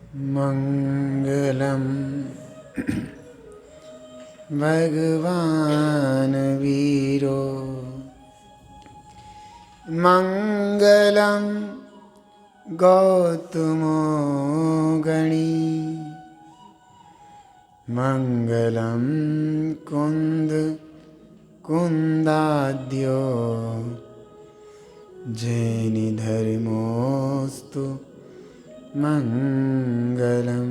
मंगलम भगवान वीरो मंगलम गौतमो गणी मंगलम कुंद कुंदाद्यो जैनि धर्मोस्तु मंगलम।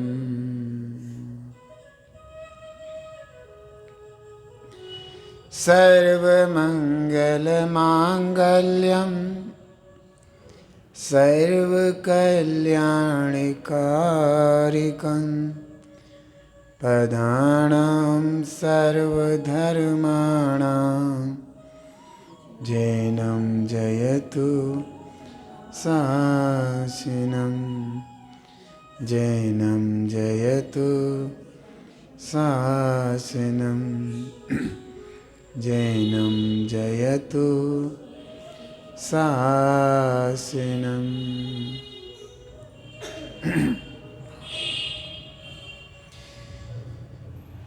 सर्वमंगलमांगल्यं सर्वकल्याणकारिकं पदाणां सर्वधर्माणां जैनं जयतु शासनं जैनं जयतु शासनं जैनं जयतु शासनं।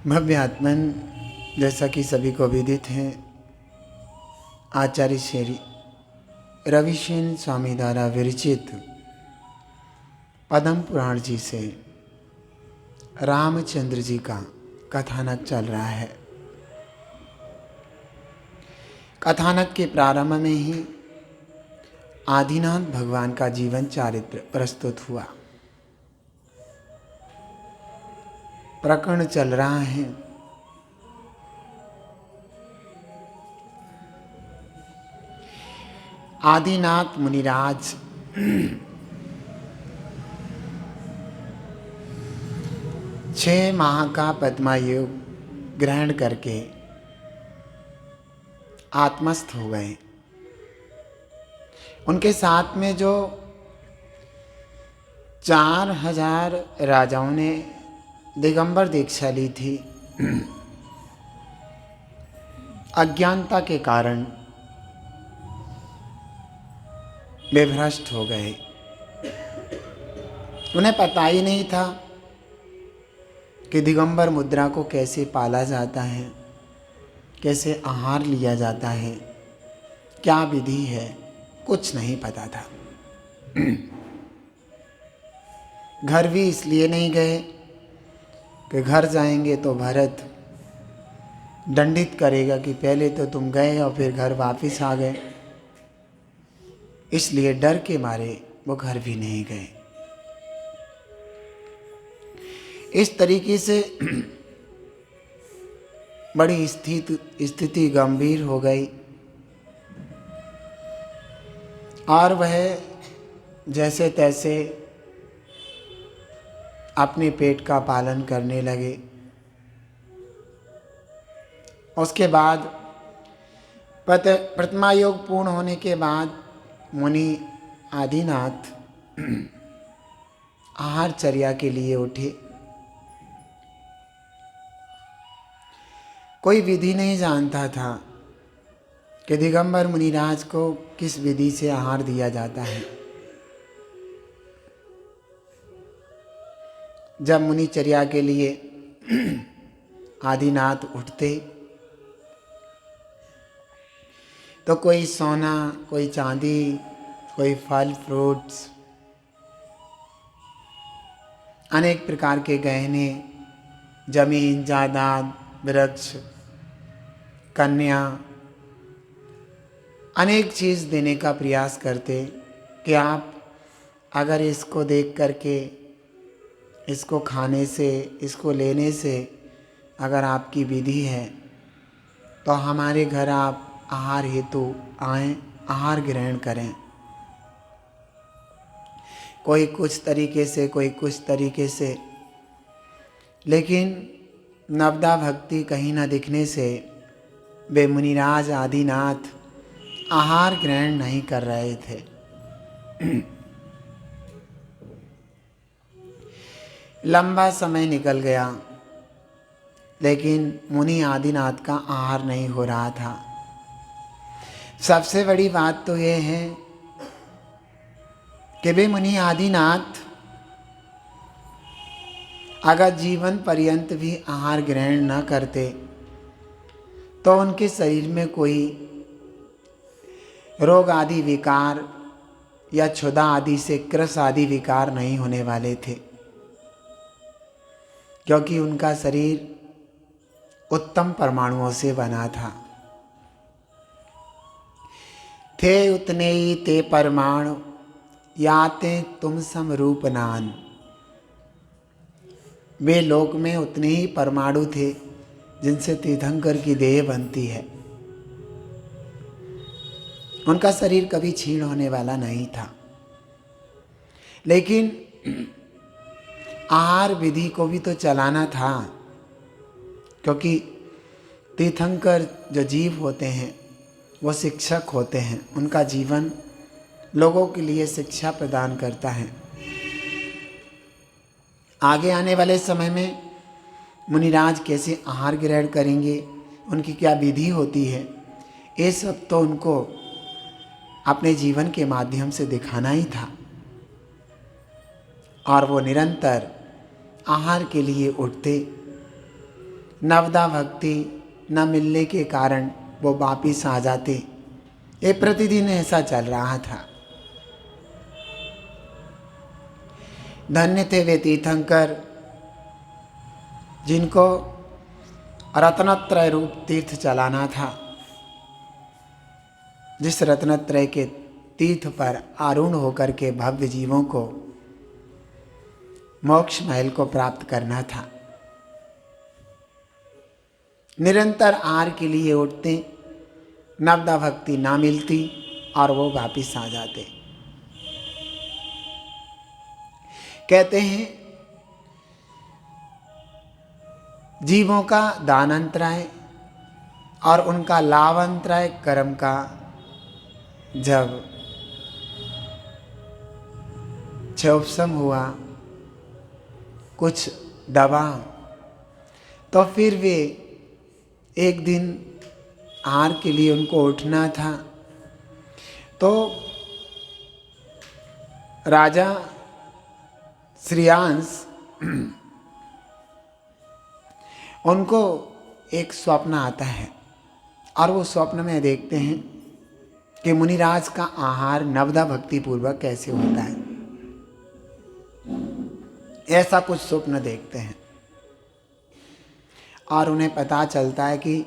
भव्य आत्मन, जैसा कि सभी को विदित है, आचार्य श्री रविसेन स्वामी द्वारा विरचित पद्म पुराण जी से रामचंद्र जी का कथानक चल रहा है। कथानक के प्रारंभ में ही आदिनाथ भगवान का जीवन चारित्र प्रस्तुत हुआ। प्रकरण चल रहा है आदिनाथ मुनिराज 6 माह का पद्मायोग ग्रहण करके आत्मस्थ हो गए। उनके साथ में जो 4000 राजाओं ने दिगंबर दीक्षा ली थी, अज्ञानता के कारण वे भ्रष्ट हो गए। उन्हें पता ही नहीं था कि दिगंबर मुद्रा को कैसे पाला जाता है, कैसे आहार लिया जाता है, क्या विधि है, कुछ नहीं पता था। घर भी इसलिए नहीं गए कि घर जाएंगे तो भरत दंडित करेगा कि पहले तो तुम गए और फिर घर वापस आ गए। इसलिए डर के मारे वो घर भी नहीं गए। इस तरीके से बड़ी स्थिति गंभीर हो गई और वह जैसे तैसे अपने पेट का पालन करने लगे। उसके बाद प्रतिमा योग पूर्ण होने के बाद मुनि आदिनाथ आहारचर्या के लिए उठे। कोई विधि नहीं जानता था कि दिगंबर मुनिराज को किस विधि से आहार दिया जाता है। जब मुनिचर्या के लिए आदिनाथ उठते तो कोई सोना, कोई चांदी, कोई फल फ्रूट्स, अनेक प्रकार के गहने, जमीन जायदाद, वृक्ष, कन्या, अनेक चीज़ देने का प्रयास करते कि आप अगर इसको देख करके, इसको खाने से, इसको लेने से अगर आपकी विधि है तो हमारे घर आप आहार हेतु आएं, आहार ग्रहण करें। कोई कुछ तरीके से, कोई कुछ तरीके से, लेकिन नवदा भक्ति कहीं न दिखने से वे मुनिराज आदिनाथ आहार ग्रहण नहीं कर रहे थे। लंबा समय निकल गया लेकिन मुनि आदिनाथ का आहार नहीं हो रहा था। सबसे बड़ी बात तो ये है कि वे मुनि आदिनाथ अगर जीवन पर्यंत भी आहार ग्रहण न करते तो उनके शरीर में कोई रोग आदि विकार या क्षुधा आदि से क्रस आदि विकार नहीं होने वाले थे, क्योंकि उनका शरीर उत्तम परमाणुओं से बना था। थे उतने ही ते परमाणु याते तुम समरूप नान। वे लोक में उतने ही परमाणु थे जिनसे तीर्थंकर की देह बनती है। उनका शरीर कभी क्षीण होने वाला नहीं था, लेकिन आहार विधि को भी तो चलाना था, क्योंकि तीर्थंकर जो जीव होते हैं वो शिक्षक होते हैं। उनका जीवन लोगों के लिए शिक्षा प्रदान करता है। आगे आने वाले समय में मुनिराज कैसे आहार ग्रहण करेंगे, उनकी क्या विधि होती है, ये सब तो उनको अपने जीवन के माध्यम से दिखाना ही था। और वो निरंतर आहार के लिए उठते। नवदा भक्ति न मिलने के कारण वो वापिस आ जाते। ये प्रतिदिन ऐसा चल रहा था। धन्य थे वे तीर्थंकर जिनको रत्नत्रय रूप तीर्थ चलाना था। जिस रत्नत्रय के तीर्थ पर आरूढ़ होकर के भव्य जीवों को मोक्ष महल को प्राप्त करना था। निरंतर आहार के लिए उठते, नवदा भक्ति ना मिलती और वो वापिस आ जाते। कहते हैं जीवों का दानांतराय और उनका लाभांतराय कर्म का जब क्षोभसम हुआ, कुछ दबा, तो फिर वे एक दिन आहार के लिए उनको उठना था। तो राजा श्रेयांश उनको एक स्वप्न आता है और वो स्वप्न में देखते हैं कि मुनिराज का आहार नवदा भक्ति पूर्वक कैसे होता है। ऐसा कुछ स्वप्न देखते हैं और उन्हें पता चलता है कि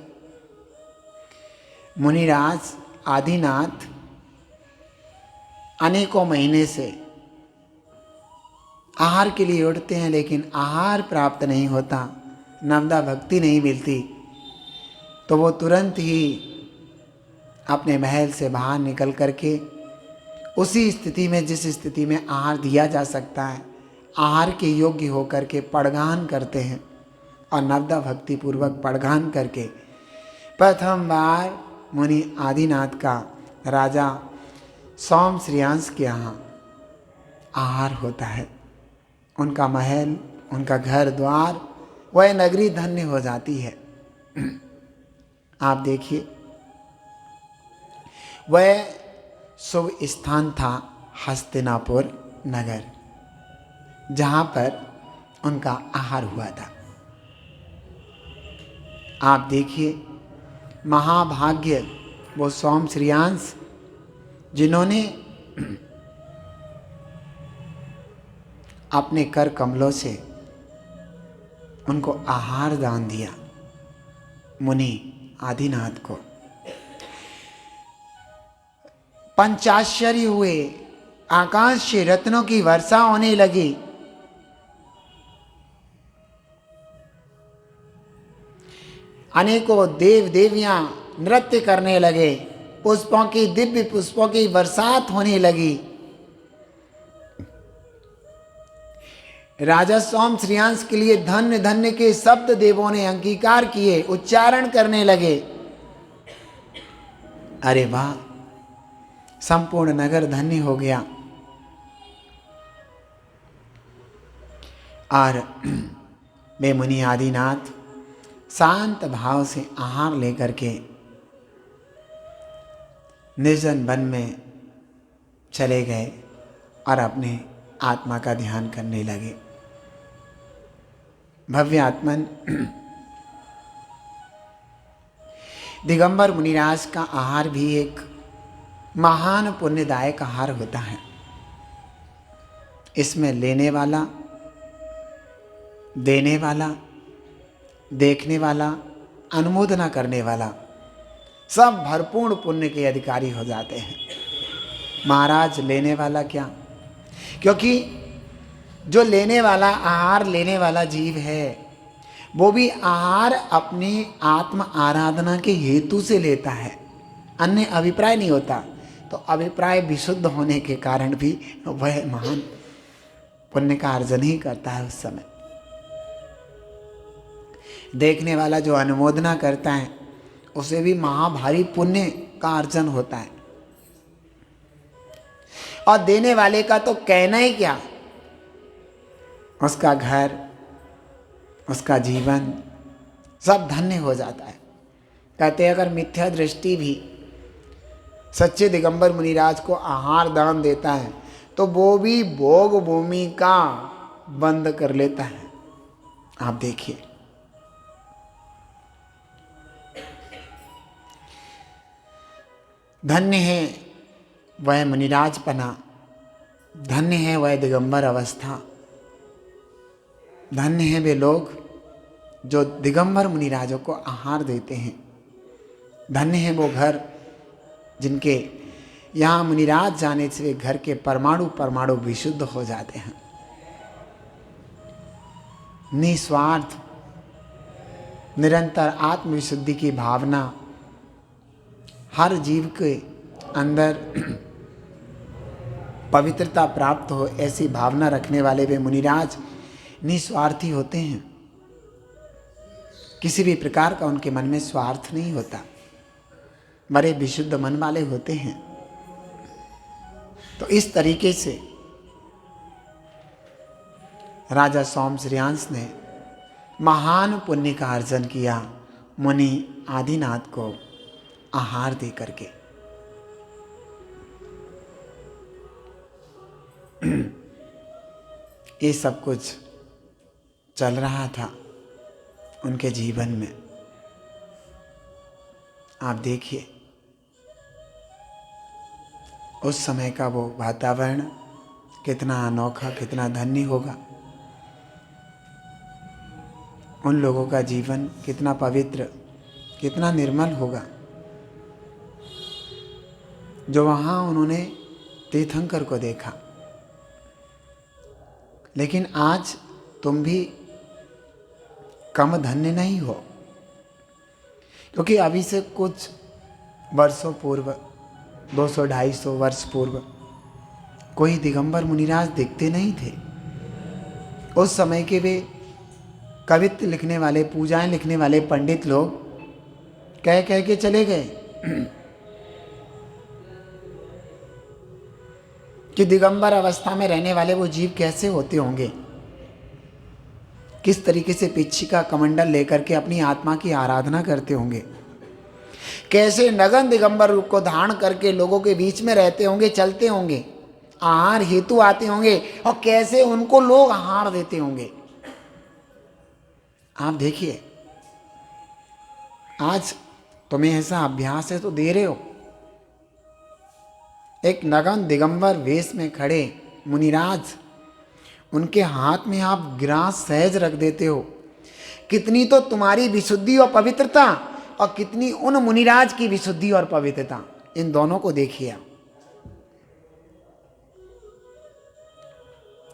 मुनिराज आदिनाथ अनेकों महीने से आहार के लिए उठते हैं, लेकिन आहार प्राप्त नहीं होता, नवदा भक्ति नहीं मिलती। तो वो तुरंत ही अपने महल से बाहर निकल करके उसी स्थिति में, जिस स्थिति में आहार दिया जा सकता है, आहार के योग्य होकर के पड़गान करते हैं और नवदा भक्ति पूर्वक पड़गान करके प्रथम बार मुनि आदिनाथ का राजा सोम श्रेयांश के यहाँ आहार होता है। उनका महल, उनका घर द्वार, वह नगरी धन्य हो जाती है। आप देखिए, वह शुभ स्थान था हस्तिनापुर नगर, जहाँ पर उनका आहार हुआ था। आप देखिए, महाभाग्य वो सोम श्रेयांश जिन्होंने अपने कर कमलों से उनको आहार दान दिया, मुनि आदिनाथ को। पंचाश्चर्य हुए, आकाश से रत्नों की वर्षा होने लगी। अनेकों देव देवियां नृत्य करने लगे, पुष्पों की, दिव्य पुष्पों की बरसात होने लगी। राजा सोम श्रेयांश के लिए धन्य धन्य के शब्द देवों ने अंगीकार किए, उच्चारण करने लगे। अरे वाह, संपूर्ण नगर धन्य हो गया। और वे मुनि आदिनाथ शांत भाव से आहार लेकर के निर्जन वन में चले गए और अपने आत्मा का ध्यान करने लगे। भव्य आत्मन, दिगंबर मुनिराज का आहार भी एक महान पुण्यदायक आहार होता है। इसमें लेने वाला, देने वाला, देखने वाला, अनुमोदना करने वाला सब भरपूर्ण पुण्य के अधिकारी हो जाते हैं। महाराज लेने वाला क्या, क्योंकि जो लेने वाला, आहार लेने वाला जीव है, वो भी आहार अपनी आत्म आराधना के हेतु से लेता है, अन्य अभिप्राय नहीं होता। तो अभिप्राय विशुद्ध होने के कारण भी वह महान पुण्य का अर्जन ही करता है उस समय। देखने वाला जो अनुमोदना करता है उसे भी महाभारी पुण्य का अर्जन होता है। और देने वाले का तो कहना ही क्या, उसका घर, उसका जीवन सब धन्य हो जाता है। कहते हैं अगर मिथ्या दृष्टि भी सच्चे दिगंबर मुनिराज को आहार दान देता है तो वो भी भोग भूमि का बंद कर लेता है। आप देखिए, धन्य है वह मुनिराजपना, धन्य है वह दिगंबर अवस्था, धन्य है वे लोग जो दिगंबर मुनिराजों को आहार देते हैं। धन्य है वो घर जिनके यहाँ मुनिराज जाने से घर के परमाणु परमाणु विशुद्ध हो जाते हैं। निस्वार्थ निरंतर आत्मविशुद्धि की भावना हर जीव के अंदर पवित्रता प्राप्त हो, ऐसी भावना रखने वाले वे मुनिराज निस्वार्थी होते हैं। किसी भी प्रकार का उनके मन में स्वार्थ नहीं होता, बड़े विशुद्ध मन वाले होते हैं। तो इस तरीके से राजा सोमश्रेयांश ने महान पुण्य का अर्जन किया मुनि आदिनाथ को आहार दे करके। ये सब कुछ चल रहा था उनके जीवन में। आप देखिए उस समय का वो वातावरण कितना अनोखा, कितना धन्य होगा। उन लोगों का जीवन कितना पवित्र, कितना निर्मल होगा जो वहाँ उन्होंने तीर्थंकर को देखा। लेकिन आज तुम भी कम धन्य नहीं हो, क्योंकि अभी से कुछ वर्षों पूर्व, 200-250 वर्ष पूर्व कोई दिगंबर मुनिराज दिखते नहीं थे। उस समय के वे कवित्व लिखने वाले, पूजाएं लिखने वाले पंडित लोग कह कह के चले गए कि दिगंबर अवस्था में रहने वाले वो जीव कैसे होते होंगे, किस तरीके से पिच्छिका कमंडल लेकर के अपनी आत्मा की आराधना करते होंगे, कैसे नगन दिगंबर रूप को धारण करके लोगों के बीच में रहते होंगे, चलते होंगे, आहार हेतु आते होंगे, और कैसे उनको लोग आहार देते होंगे। आप देखिए आज तुम्हें ऐसा अभ्यास है तो दे रहे हो। एक नगन दिगंबर वेश में खड़े मुनिराज, उनके हाथ में आप गिलास सहज रख देते हो। कितनी तो तुम्हारी विशुद्धि और पवित्रता, और कितनी उन मुनिराज की विशुद्धि और पवित्रता, इन दोनों को देखिए आप।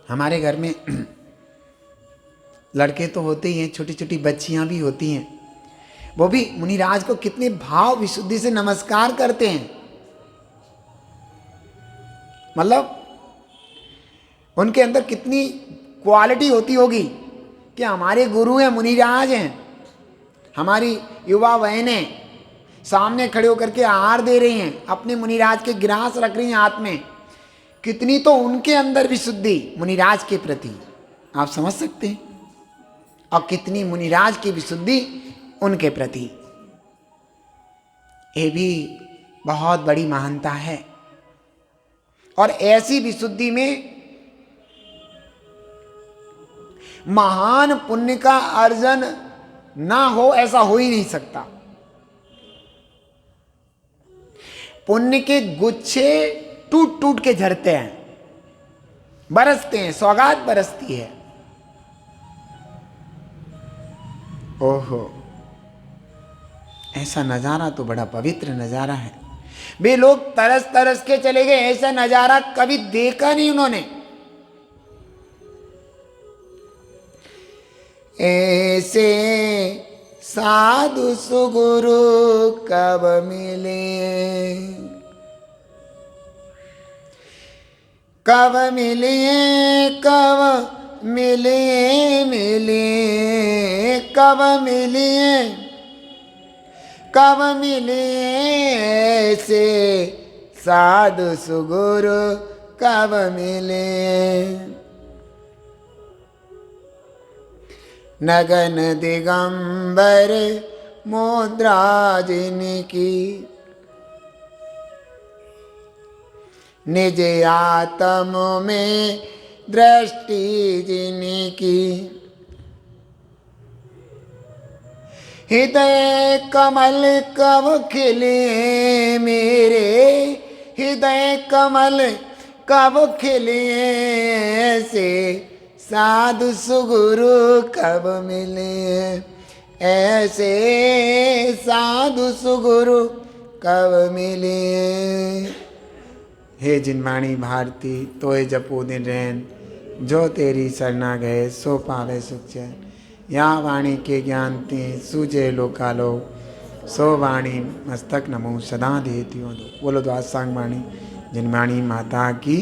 हमारे घर में लड़के तो होते ही हैं, छोटी छोटी बच्चियां भी होती हैं, वो भी मुनिराज को कितने भाव विशुद्धि से नमस्कार करते हैं। मतलब उनके अंदर कितनी क्वालिटी होती होगी कि हमारे गुरु हैं, मुनिराज हैं, हमारी युवा बहनें सामने खड़े होकर के आहार दे रही हैं, अपने मुनिराज के गिलास रख रही हैं हाथ में। कितनी तो उनके अंदर विशुद्धि मुनिराज के प्रति, आप समझ सकते हैं, और कितनी मुनिराज की विशुद्धि उनके प्रति। ये भी बहुत बड़ी महानता है। और ऐसी विशुद्धि में महान पुण्य का अर्जन ना हो ऐसा हो ही नहीं सकता। पुण्य के गुच्छे टूट टूट के झरते हैं, बरसते हैं, सौगात बरसती है। ओहो, ऐसा नजारा तो बड़ा पवित्र नजारा है। वे लोग तरस तरस के चले गए, ऐसा नजारा कभी देखा नहीं उन्होंने। ऐसे साधु सुगुरु कब मिले, कब मिले, कब मिले, मिले कब मिले, कब मिले ऐसे साधु सुगुरु कब मिले। नगन दिगंबर मुद्रा जिनकी, निज आत्म में दृष्टि जिनकी, हृदय कमल कब खिले मेरे, हृदय कमल कब खिले ऐसे साधु सुगुरु कब मिले, ऐसे साधु सुगुरु कब मिले। हे जिनवाणी भारती तोय जपो दिन रैन, जो तेरी शरणा गए सो पावे सुख चैन। या वाणी के ज्ञान ते सूझे लोकालो, सो वाणी मस्तक नमो सदा देती हो। बोलो द्वाद सांग वाणी जिनवाणी माता की।